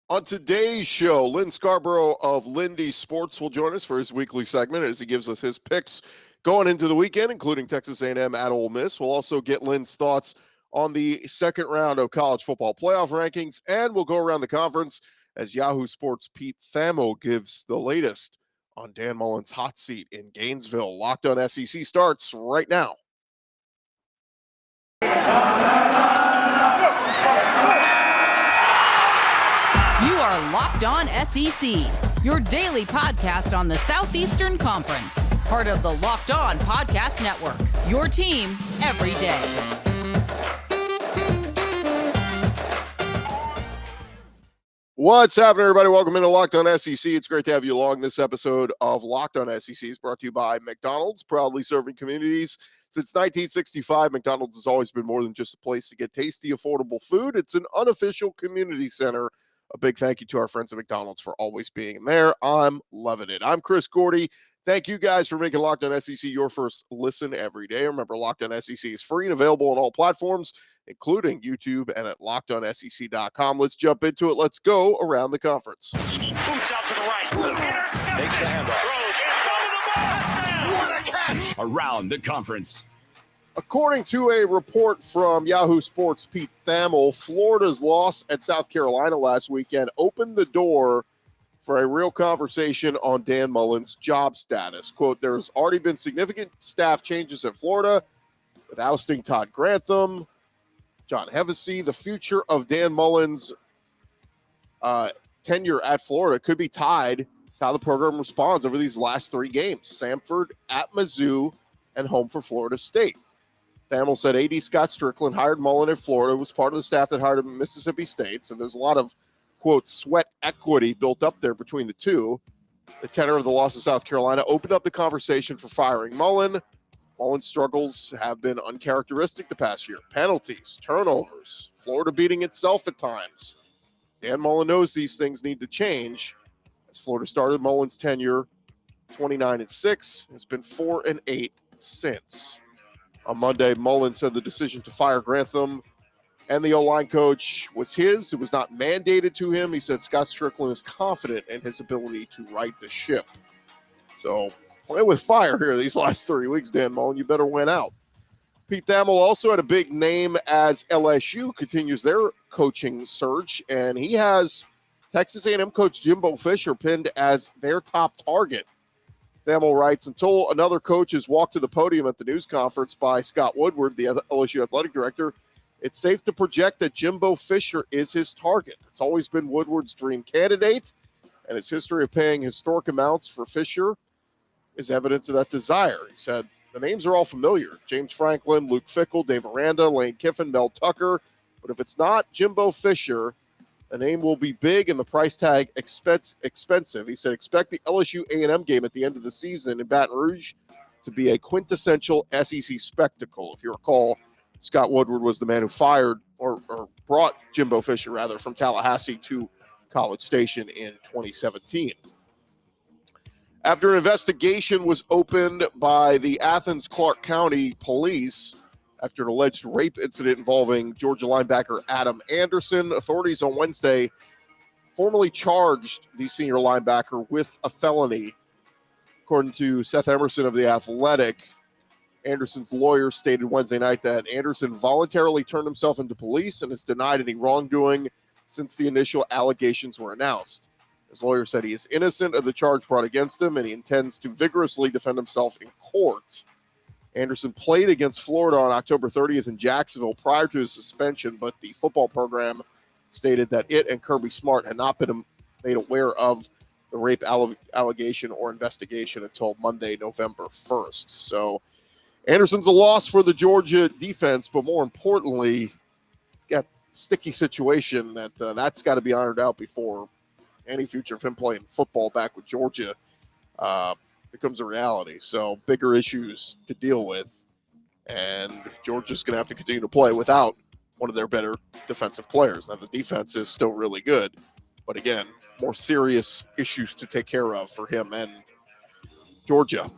On today's show, Lyn Scarbrough of Lindy Sports will join us for his weekly segment as he gives us his picks going into the weekend, including Texas A&M at Ole Miss. We'll also get Lyn's thoughts on the second round of college football playoff rankings, and we'll go around the conference as Yahoo Sports Pete Thamel gives the latest on Dan Mullen's hot seat in Gainesville. Locked on SEC starts right now. You are Locked On SEC, your daily podcast on the Southeastern Conference. Part of the Locked On Podcast Network, your team every day. What's happening, everybody? Welcome into Locked On SEC. It's great to have you along. This episode of Locked On SEC is brought to you by McDonald's, proudly serving communities. Since 1965, McDonald's has always been more than just a place to get tasty, affordable food. It's an unofficial community center. A big thank you to our friends at McDonald's for always being there. I'm loving it. I'm Chris Gordy. Thank you guys for making Locked On SEC your first listen every day. Remember, Locked On SEC is free and available on all platforms, including YouTube and at LockedOnSEC.com. Let's jump into it. Let's go around the conference. Boots out to the right. Takes the handoff. What a catch! Around the conference. According to a report from Yahoo Sports Pete Thamel, Florida's loss at South Carolina last weekend opened the door for a real conversation on Dan Mullen's job status. Quote, there's already been significant staff changes at Florida with ousting Todd Grantham, John Hevesy. The future of Dan Mullen's tenure at Florida could be tied to how the program responds over these last three games: Samford, at Mizzou, and home for Florida State. Thamel said AD Scott Strickland hired Mullen at Florida, was part of the staff that hired him at Mississippi State. So there's a lot of, quote, sweat equity built up there between the two. The tenor of the loss of South Carolina opened up the conversation for firing Mullen. Mullen's struggles have been uncharacteristic the past year. Penalties, turnovers, Florida beating itself at times. Dan Mullen knows these things need to change. As Florida started Mullen's tenure, 29-6, it's been 4-8 since. On Monday, Mullen said the decision to fire Grantham and the O-line coach was his. It was not mandated to him. He said Scott Strickland is confident in his ability to right the ship. So, play with fire here these last 3 weeks, Dan Mullen. You better win out. Pete Thamel also had a big name as LSU continues their coaching search, and he has Texas A&M coach Jimbo Fisher pinned as their top target. Thamel writes, until another coach is walked to the podium at the news conference by Scott Woodward, the LSU athletic director, it's safe to project that Jimbo Fisher is his target. It's always been Woodward's dream candidate, and his history of paying historic amounts for Fisher is evidence of that desire. He said, the names are all familiar: James Franklin, Luke Fickell, Dave Aranda, Lane Kiffin, Mel Tucker. But if it's not Jimbo Fisher, the name will be big and the price tag expensive. He said, expect the LSU A&M game at the end of the season in Baton Rouge to be a quintessential SEC spectacle. If you recall, Scott Woodward was the man who fired or brought Jimbo Fisher, rather, from Tallahassee to College Station in 2017. After an investigation was opened by the Athens-Clarke County Police after an alleged rape incident involving Georgia linebacker Adam Anderson, authorities on Wednesday formally charged the senior linebacker with a felony. According to Seth Emerson of The Athletic, Anderson's lawyer stated Wednesday night that Anderson voluntarily turned himself into police and has denied any wrongdoing since the initial allegations were announced. His lawyer said he is innocent of the charge brought against him and he intends to vigorously defend himself in court. Anderson played against Florida on October 30th in Jacksonville prior to his suspension, but the football program stated that it and Kirby Smart had not been made aware of the rape allegation or investigation until Monday, November 1st. So Anderson's a loss for the Georgia defense, but more importantly, it's got a sticky situation that's got to be ironed out before any future of him playing football back with Georgia becomes a reality. So bigger issues to deal with, and Georgia's going to have to continue to play without one of their better defensive players. Now, the defense is still really good, but again, more serious issues to take care of for him and Georgia.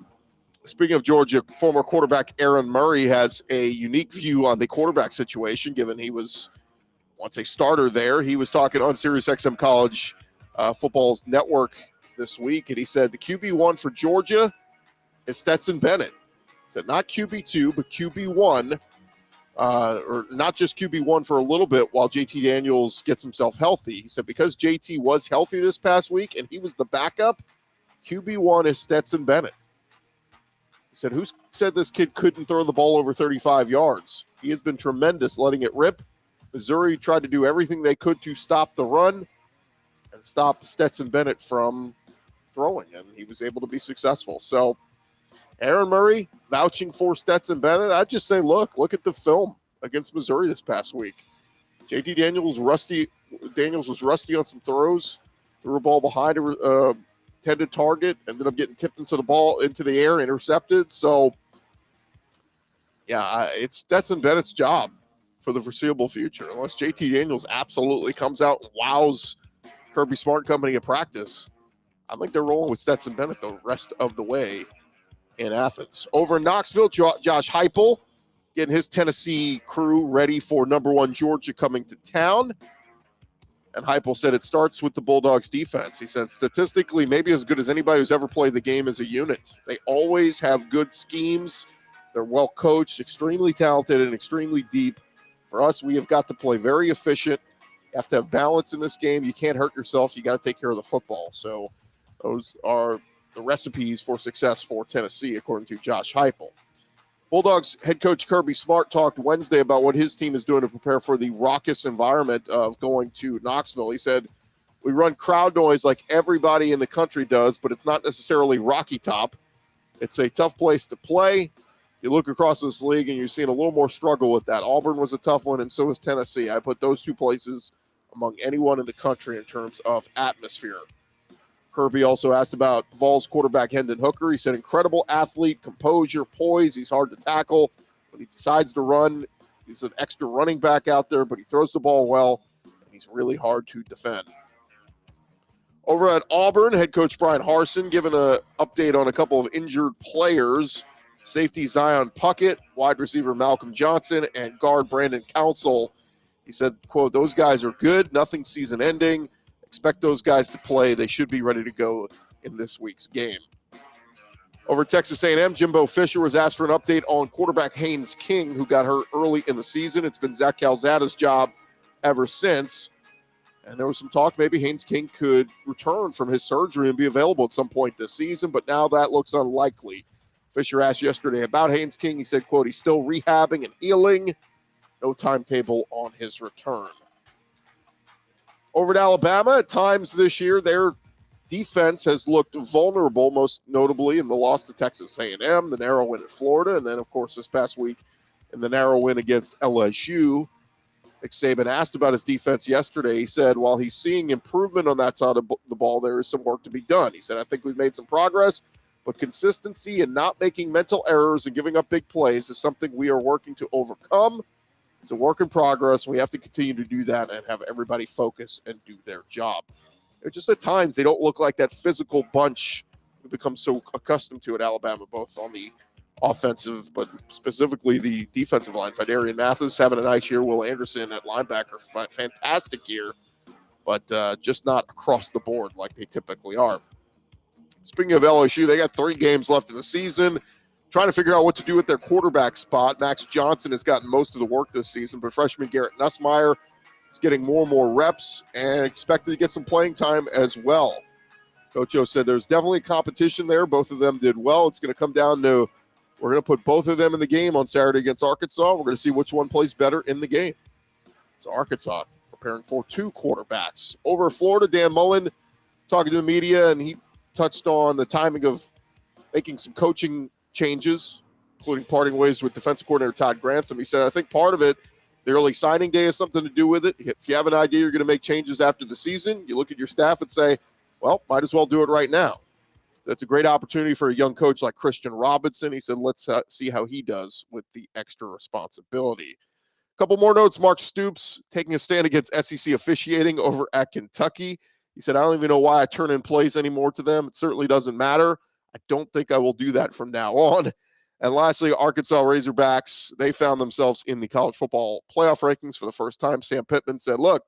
Speaking of Georgia, former quarterback Aaron Murray has a unique view on the quarterback situation, given he was once a starter there. He was talking on SiriusXM College Football's network this week, and he said the QB1 for Georgia is Stetson Bennett. He said not QB2, but QB1, or not just QB1 for a little bit while JT Daniels gets himself healthy. He said because JT was healthy this past week and he was the backup, QB1 is Stetson Bennett. He said, who said this kid couldn't throw the ball over 35 yards? He has been tremendous letting it rip. Missouri tried to do everything they could to stop the run and stop Stetson Bennett from throwing, and he was able to be successful. So Aaron Murray vouching for Stetson Bennett. I'd just say, look at the film against Missouri this past week. JT Daniels was rusty on some throws, threw a ball behind a intended target, ended up getting tipped into the air, intercepted. So, yeah, it's Stetson Bennett's job for the foreseeable future, unless JT Daniels absolutely comes out and wows Kirby Smart Company at practice. I think they're rolling with Stetson Bennett the rest of the way in Athens. Over in Knoxville, Josh Heupel getting his Tennessee crew ready for number 1 Georgia coming to town. And Heupel said it starts with the Bulldogs defense. He said statistically maybe as good as anybody who's ever played the game as a unit. They always have good schemes. They're well coached, extremely talented, and extremely deep. For us, we have got to play very efficient. You have to have balance in this game. You can't hurt yourself. You got to take care of the football. So those are the recipes for success for Tennessee, according to Josh Heupel. Bulldogs head coach Kirby Smart talked Wednesday about what his team is doing to prepare for the raucous environment of going to Knoxville. He said, we run crowd noise like everybody in the country does, but it's not necessarily Rocky Top. It's a tough place to play. You look across this league and you're seeing a little more struggle with that. Auburn was a tough one, and so is Tennessee. I put those two places among anyone in the country in terms of atmosphere. Kirby also asked about Vols quarterback Hendon Hooker. He said, incredible athlete, composure, poise. He's hard to tackle. When he decides to run, he's an extra running back out there, but he throws the ball well, and he's really hard to defend. Over at Auburn, head coach Brian Harsin giving an update on a couple of injured players. Safety Zion Puckett, wide receiver Malcolm Johnson, and guard Brandon Council. He said, quote, those guys are good, nothing season ending. Expect those guys to play. They should be ready to go in this week's game. Over at Texas A&M, Jimbo Fisher was asked for an update on quarterback Haynes King, who got hurt early in the season. It's been Zach Calzada's job ever since. And there was some talk maybe Haynes King could return from his surgery and be available at some point this season, but now that looks unlikely. Fisher asked yesterday about Haynes King. He said, quote, he's still rehabbing and healing. No timetable on his return. Over at Alabama, at times this year, their defense has looked vulnerable, most notably in the loss to Texas A&M, the narrow win at Florida, and then, of course, this past week in the narrow win against LSU. Nick Saban asked about his defense yesterday. He said, while he's seeing improvement on that side of the ball, there is some work to be done. He said, I think we've made some progress, but consistency and not making mental errors and giving up big plays is something we are working to overcome. It's a work in progress. We have to continue to do that and have everybody focus and do their job. They're just at times they don't look like that physical bunch we become so accustomed to at Alabama, both on the offensive, but specifically the defensive line. Fidarian Mathis having a nice year. Will Anderson at linebacker, fantastic year, but just not across the board like they typically are. Speaking of LSU, they got 3 games left in the season. Trying to figure out what to do with their quarterback spot. Max Johnson has gotten most of the work this season, but freshman Garrett Nussmeier is getting more and more reps and expected to get some playing time as well. Coach O said there's definitely competition there. Both of them did well. It's going to come down to we're going to put both of them in the game on Saturday against Arkansas. We're going to see which one plays better in the game. So Arkansas preparing for 2 quarterbacks. Over at Florida, Dan Mullen talking to the media, and he touched on the timing of making some coaching changes, including parting ways with defensive coordinator Todd Grantham. He said, I think part of it, the early signing day has something to do with it. If you have an idea you're going to make changes after the season, you look at your staff and say, well, might as well do it right now. That's a great opportunity for a young coach like Christian Robinson. He said, let's see how he does with the extra responsibility. A couple more notes. Mark Stoops taking a stand against SEC officiating over at Kentucky. He said, I don't even know why I turn in plays anymore to them. It certainly doesn't matter. I don't think I will do that from now on. And lastly, Arkansas Razorbacks, they found themselves in the college football playoff rankings for the first time. Sam Pittman said, look,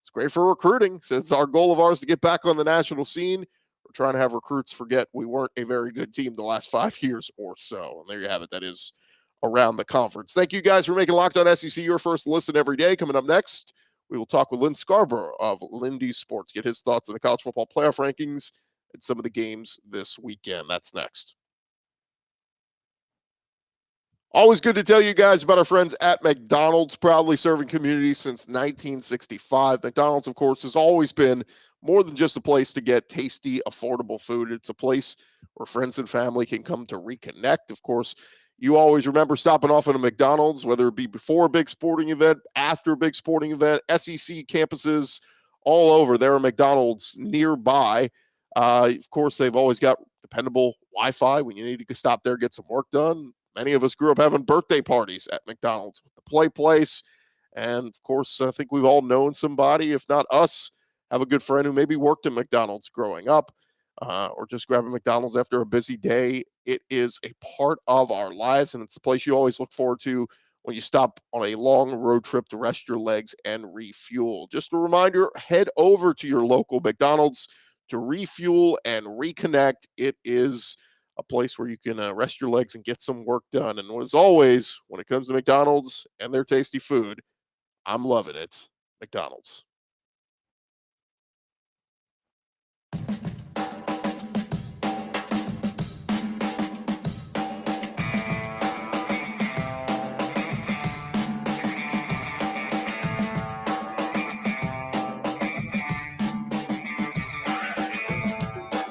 it's great for recruiting. Says our goal of ours to get back on the national scene. We're trying to have recruits forget we weren't a very good team the last 5 years or so. And there you have it. That is around the conference. Thank you guys for making Locked On SEC your first listen every day. Coming up next, we will talk with Lyn Scarbrough of Lindy Sports, get his thoughts on the college football playoff rankings and some of the games this weekend. That's next. Always good to tell you guys about our friends at McDonald's, proudly serving communities since 1965. McDonald's, of course, has always been more than just a place to get tasty, affordable food. It's a place where friends and family can come to reconnect. Of course, you always remember stopping off at a McDonald's, whether it be before a big sporting event, after a big sporting event, SEC campuses all over. There are McDonald's nearby. Of course, they've always got dependable Wi-Fi when you need to stop there, get some work done. Many of us grew up having birthday parties at McDonald's with the Play Place. And, of course, I think we've all known somebody, if not us, have a good friend who maybe worked at McDonald's growing up or just grabbing McDonald's after a busy day. It is a part of our lives, and it's the place you always look forward to when you stop on a long road trip to rest your legs and refuel. Just a reminder, head over to your local McDonald's to refuel and reconnect. It is a place where you can rest your legs and get some work done. And as always, when it comes to McDonald's and their tasty food, I'm loving it. McDonald's.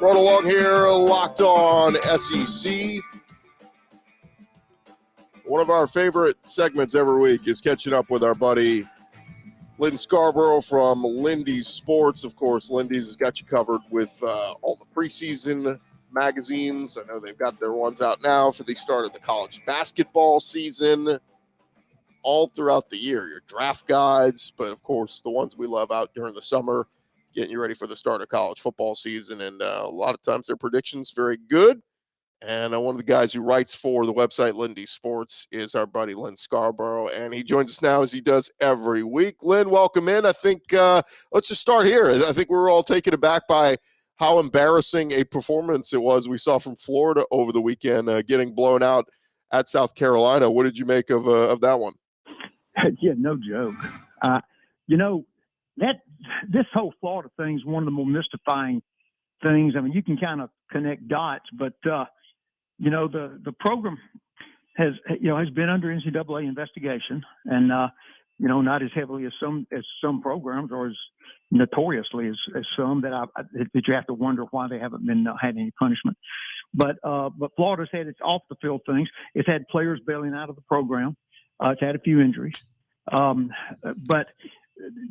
Right along here, Locked On SEC. One of our favorite segments every week is catching up with our buddy Lyn Scarbrough from Lindys Sports. Of course, Lindys has got you covered with all the preseason magazines. I know they've got their ones out now for the start of the college basketball season all throughout the year. Your draft guides, but of course, the ones we love out during the summer, getting you ready for the start of college football season. And a lot of times their predictions very good. And one of the guys who writes for the website Lindys Sports is our buddy Lyn Scarbrough. And he joins us now as he does every week. Lyn, welcome in. I think let's just start here. I think we were all taken aback by how embarrassing a performance it was we saw from Florida over the weekend, getting blown out at South Carolina. What did you make of that one? Yeah, no joke. This whole Florida thing is one of the more mystifying things. I mean, you can kind of connect dots, but the program has been under NCAA investigation, and not as heavily as some programs, or as notoriously as some that you have to wonder why they haven't been had any punishment. But Florida's had its off the field things. It's had players bailing out of the program. It's had a few injuries, but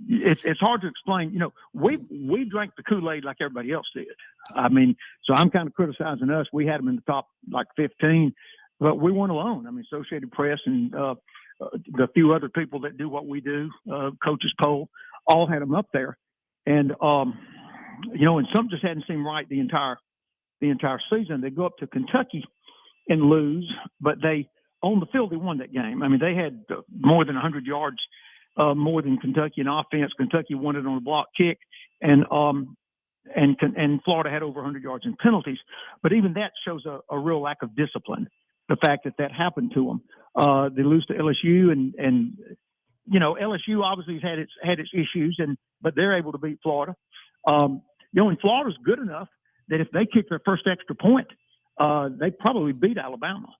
it's hard to explain. We drank the Kool-Aid like everybody else did. I mean, so I'm kind of criticizing us. We had them in the top 15, but we weren't alone. I mean, Associated Press and the few other people that do what we do, Coaches Poll, all had them up there. And and some just hadn't seemed right the entire season. They go up to Kentucky and lose, but on the field they won that game. I mean, they had more than 100 yards. More than Kentucky in offense. Kentucky won it on a block kick, and Florida had over 100 yards in penalties. But even that shows a real lack of discipline. The fact that happened to them, they lose to LSU, and LSU obviously has had its issues, but they're able to beat Florida. And Florida's good enough that if they kick their first extra point, they probably beat Alabama.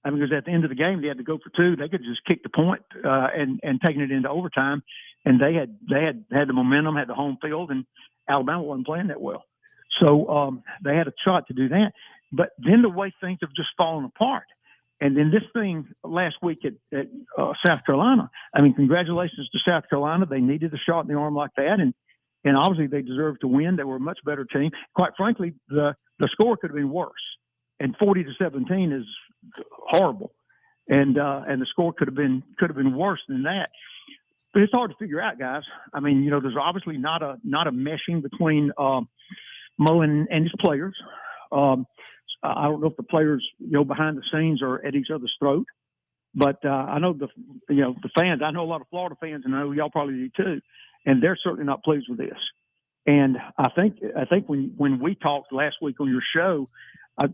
I mean, because at the end of the game, they had to go for two. They could just kick the point and taking it into overtime. And they had the momentum, had the home field, and Alabama wasn't playing that well. So they had a shot to do that. But then the way things have just fallen apart. And then this thing last week at South Carolina, I mean, congratulations to South Carolina. They needed a shot in the arm like that. And obviously they deserved to win. They were a much better team. Quite frankly, the score could have been worse. And 40-17 is horrible, and the score could have been worse than that. But it's hard to figure out, guys. I mean, there's obviously not a meshing between Mullen and his players. I don't know if the players, behind the scenes are at each other's throat, but I know the fans. I know a lot of Florida fans, and I know y'all probably do too, and they're certainly not pleased with this. And I think when we talked last week on your show,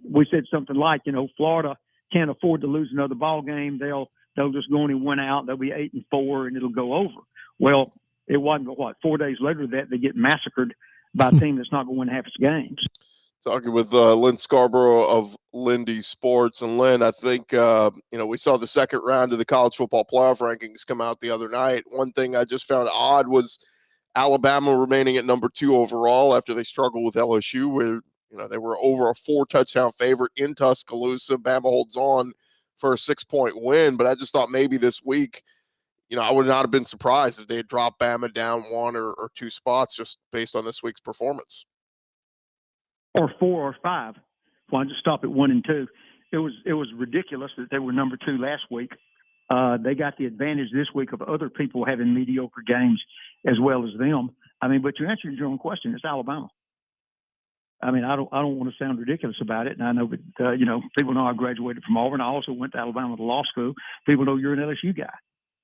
we said something like, Florida can't afford to lose another ball game. They'll just go in and win out. They'll be 8-4, and it'll go over. Well, it wasn't 4 days later that they get massacred by a team that's not going to win half its games. Talking with Lyn Scarbrough of Lindy Sports. And Lyn, I think, we saw the second round of the college football playoff rankings come out the other night. One thing I just found odd was Alabama remaining at number 2 overall after they struggled with LSU, where, they were over a 4-touchdown favorite in Tuscaloosa. Bama holds on for a 6-point win. But I just thought maybe this week, I would not have been surprised if they had dropped Bama down 1 or 2 spots just based on this week's performance. Or 4 or 5. Why just stop at 1 and 2? It was ridiculous that they were number 2 last week. They got the advantage this week of other people having mediocre games as well as them. But you answered your own question. It's Alabama. I don't want to sound ridiculous about it. And I know that, people know I graduated from Auburn. I also went to Alabama to law school. People know you're an LSU guy.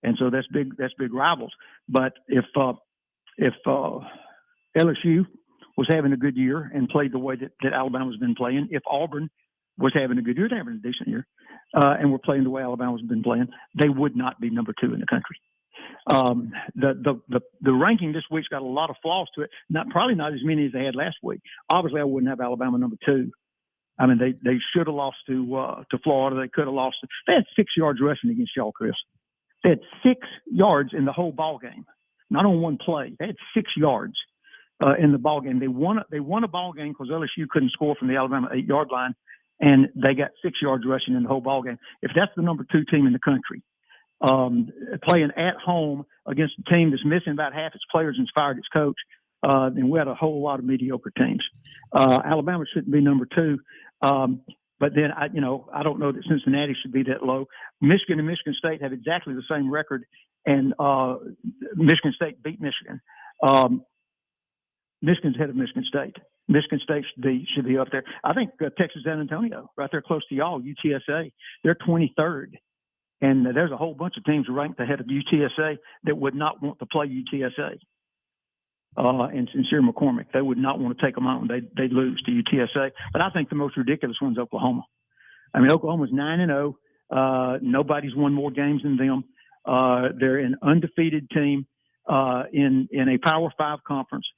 And so that's big rivals. But if LSU was having a good year and played the way that Alabama's been playing, if Auburn was having a good year, they're having a decent year, and we're playing the way Alabama's been playing, they would not be number 2 in the country. The ranking this week's got a lot of flaws to it. Probably not as many as they had last week. Obviously, I wouldn't have Alabama number 2. They should have lost to Florida. They could have lost. They had 6 yards rushing against y'all, Chris. They had 6 yards in the whole ball game, not on one play. They had 6 yards in the ball game. They won a ball game because LSU couldn't score from the Alabama 8-yard line, and they got 6 yards rushing in the whole ball game. If that's the number 2 team in the country, playing at home against a team that's missing about half its players and fired its coach, then we had a whole lot of mediocre teams. Alabama shouldn't be number 2. But then, I don't know that Cincinnati should be that low. Michigan and Michigan State have exactly the same record, and Michigan State beat Michigan. Michigan's ahead of Michigan State. Michigan State should be up there. I think Texas San Antonio, right there close to y'all, UTSA, they're 23rd. And there's a whole bunch of teams ranked ahead of UTSA that would not want to play UTSA. And Sincere McCormick, they would not want to take them on. They'd lose to UTSA. But I think the most ridiculous one's Oklahoma. Oklahoma's 9-0. Nobody's won more games than them. They're an undefeated team in a Power 5 conference.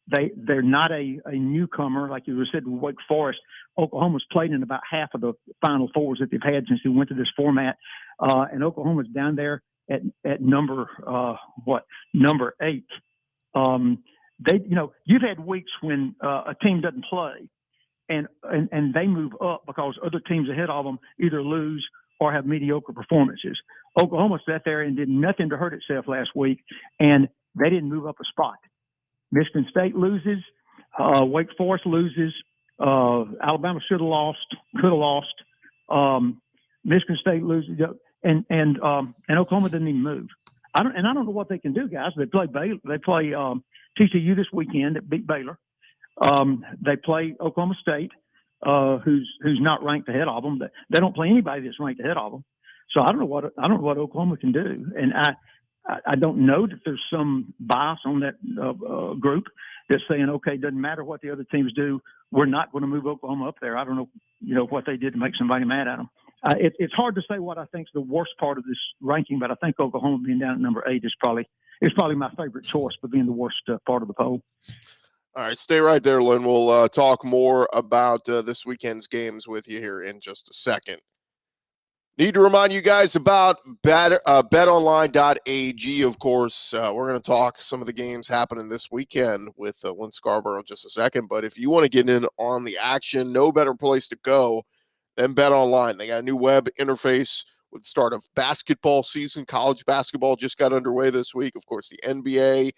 They're not a newcomer, like you said, with Wake Forest. Oklahoma's played in about half of the Final Fours that they've had since they went to this format. And Oklahoma's down there at number 8. You've had weeks when a team doesn't play and they move up because other teams ahead of them either lose or have mediocre performances. Oklahoma sat there and did nothing to hurt itself last week, and they didn't move up a spot. Michigan State loses. Wake Forest loses. Alabama should have lost, could have lost. Michigan State loses, and Oklahoma didn't even move. I don't know what they can do, guys. They play TCU this weekend that beat Baylor. They play Oklahoma State, who's not ranked ahead of them. They don't play anybody that's ranked ahead of them. So I don't know what Oklahoma can do, and I don't know that there's some bias on that group that's saying, okay, it doesn't matter what the other teams do, we're not going to move Oklahoma up there. I don't know, what they did to make somebody mad at them. It's hard to say what I think is the worst part of this ranking, but I think Oklahoma being down at number 8 is probably my favorite choice for being the worst part of the poll. All right, stay right there, Lyn. We'll talk more about this weekend's games with you here in just a second. Need to remind you guys about BetOnline.ag, of course. We're going to talk some of the games happening this weekend with Lyn Scarbrough in just a second. But if you want to get in on the action, no better place to go than BetOnline. They got a new web interface with the start of basketball season. College basketball just got underway this week. Of course, the NBA,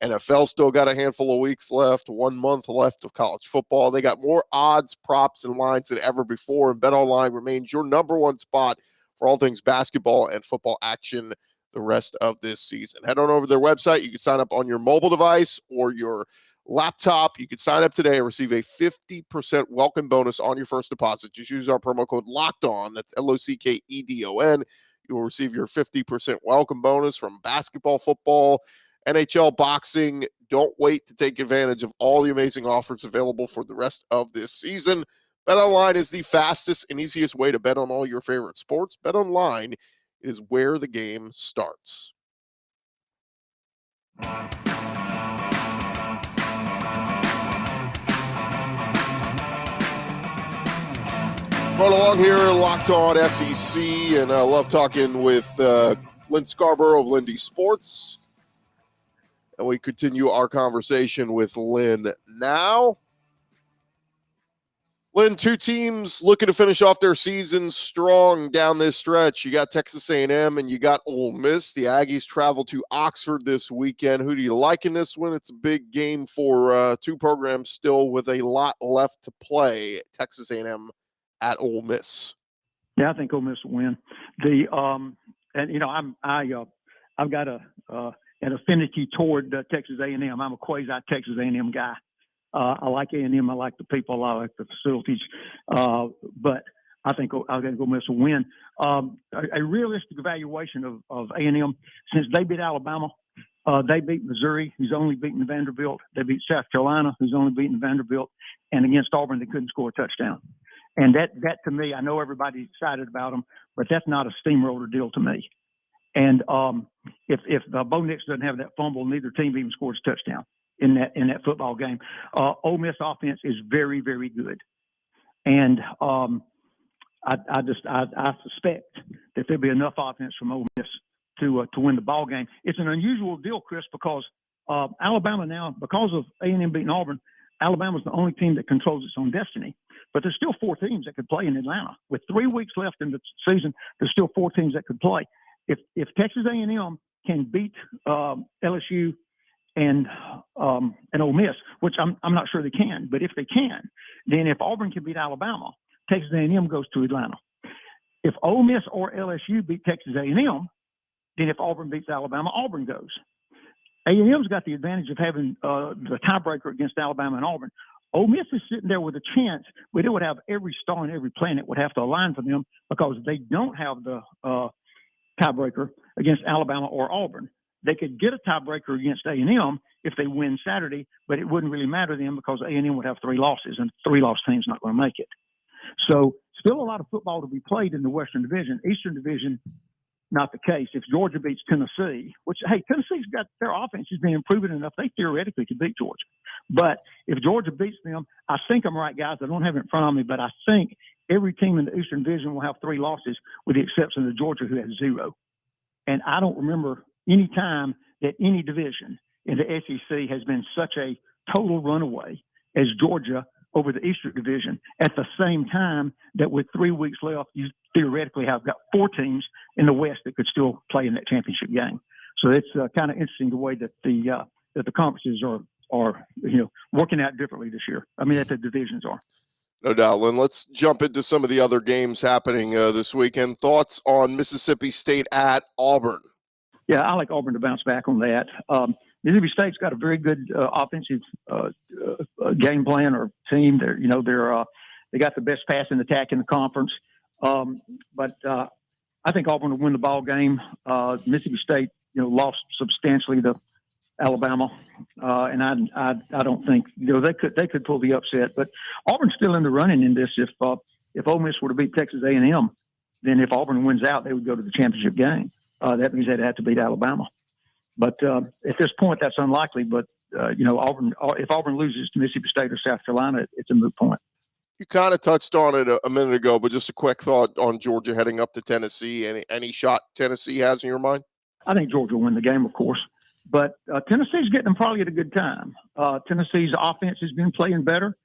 NFL still got a handful of weeks left, 1 month left of college football. They got more odds, props, and lines than ever before, and BetOnline remains your number one spot for all things basketball and football action the rest of this season. Head on over to their website. You can sign up on your mobile device or your laptop. You can sign up today and receive a 50% welcome bonus on your first deposit. Just use our promo code LOCKEDON. That's LOCKEDON. You will receive your 50% welcome bonus from basketball, football, NHL, boxing. Don't wait to take advantage of all the amazing offers available for the rest of this season. BetOnline is the fastest and easiest way to bet on all your favorite sports. BetOnline is where the game starts. Going along here, Locked On SEC, and I love talking with Lyn Scarbrough of Lindy Sports. And we continue our conversation with Lyn now. Lyn, two teams looking to finish off their season strong down this stretch. You got Texas A&M and you got Ole Miss. The Aggies travel to Oxford this weekend. Who do you like in this one? It's a big game for two programs still with a lot left to play. Texas A&M at Ole Miss. Yeah, I think Ole Miss will win. I've got an affinity toward Texas A&M. I'm a quasi Texas A&M guy. I like A&M. I like the people. I like the facilities. But I think Ole Miss will win. A realistic evaluation of A&M, since they beat Alabama, they beat Missouri, who's only beaten Vanderbilt. They beat South Carolina, who's only beaten Vanderbilt. And against Auburn, they couldn't score a touchdown. And that to me, I know everybody's excited about them, but that's not a steamroller deal to me. And if Bo Nix doesn't have that fumble, neither team even scores a touchdown in that football game. Ole Miss offense is very, very good. And I suspect that there'll be enough offense from Ole Miss to win the ball game. It's an unusual deal, Chris, because Alabama now, because of A&M beating Auburn, Alabama's the only team that controls its own destiny. But there's still four teams that could play in Atlanta. With 3 weeks left in the season, there's still four teams that could play. If Texas A&M can beat LSU and Ole Miss, which I'm not sure they can, but if they can, then if Auburn can beat Alabama, Texas A&M goes to Atlanta. If Ole Miss or LSU beat Texas A&M, then if Auburn beats Alabama, Auburn goes. A&M's got the advantage of having the tiebreaker against Alabama and Auburn. Ole Miss is sitting there with a chance, but it would have every star on every planet would have to align for them because they don't have the tiebreaker against Alabama or Auburn. They could get a tiebreaker against A&M if they win Saturday, but it wouldn't really matter to them because A&M would have 3 losses, and 3-loss team's not going to make it. So still a lot of football to be played in the Western Division. Eastern Division, not the case. If Georgia beats Tennessee, which, hey, Tennessee's got their offense has been improving enough, they theoretically could beat Georgia. But if Georgia beats them, I think I'm right, guys. I don't have it in front of me, but I think every team in the Eastern Division will have 3 losses with the exception of Georgia, who has 0. And I don't remember any time that any division in the SEC has been such a total runaway as Georgia over the Eastern Division at the same time that with 3 weeks left, you theoretically have got 4 teams in the West that could still play in that championship game. So it's kind of interesting the way that the conferences are working out differently this year. I mean, that the divisions are. No doubt, Lyn. Let's jump into some of the other games happening this weekend. Thoughts on Mississippi State at Auburn? Yeah, I like Auburn to bounce back on that. Mississippi State's got a very good offensive game plan or team. They got the best passing attack in the conference. But I think Auburn will win the ball game. Mississippi State, lost substantially to Alabama, and I don't think they could pull the upset. But Auburn's still in the running in this. If Ole Miss were to beat Texas A&M, then if Auburn wins out, they would go to the championship game. That means they'd have to beat Alabama. But at this point, that's unlikely. But Auburn, if Auburn loses to Mississippi State or South Carolina, it's a moot point. You kind of touched on it a minute ago, but just a quick thought on Georgia heading up to Tennessee. Any shot Tennessee has in your mind? I think Georgia will win the game, of course. But Tennessee's getting them probably at a good time. Tennessee's offense has been playing better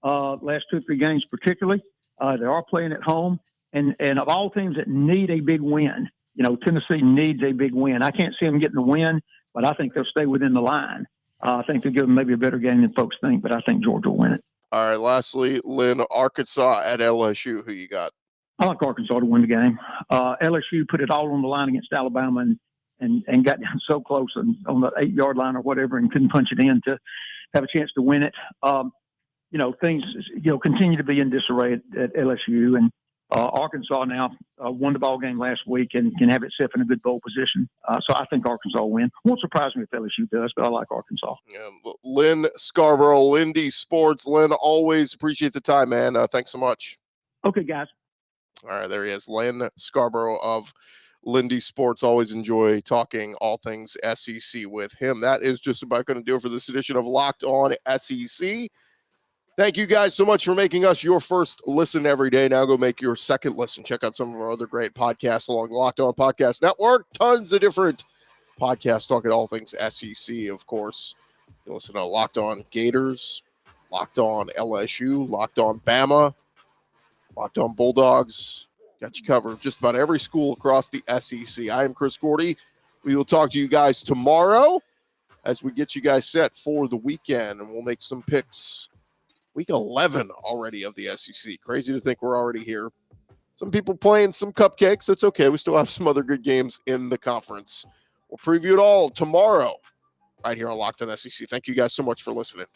last 2 or 3 games particularly. They are playing at home. And of all teams that need a big win, Tennessee needs a big win. I can't see them getting a win, but I think they'll stay within the line. I think they'll give them maybe a better game than folks think, but I think Georgia will win it. All right, lastly, Lyn, Arkansas at LSU. Who you got? I like Arkansas to win the game. LSU put it all on the line against Alabama and got down so close on the 8-yard line or whatever and couldn't punch it in have a chance to win it. Things continue to be in disarray at LSU, and Arkansas now won the ball game last week and can have itself in a good bowl position. So I think Arkansas will win. Won't surprise me if LSU does, but I like Arkansas. Lyn Scarbrough, Lindy Sports. Lyn, always appreciate the time, man. Thanks so much. Okay, guys. All right, there he is, Lyn Scarbrough of Lindy Sports. Always enjoy talking all things SEC with him. That is just about going to do it for this edition of Locked On SEC. Thank you guys so much for making us your first listen every day. Now go make your second listen. Check out some of our other great podcasts along the Locked On Podcast Network. Tons of different podcasts talking all things SEC, of course. You listen to Locked On Gators, Locked On LSU, Locked On Bama, Locked On Bulldogs. Got you covered just about every school across the SEC. I am Chris Gordy. We will talk to you guys tomorrow as we get you guys set for the weekend, and we'll make some picks. Week 11 already of the SEC. Crazy to think we're already here. Some people playing some cupcakes. That's okay. We still have some other good games in the conference. We'll preview it all tomorrow right here on Locked On SEC. Thank you guys so much for listening.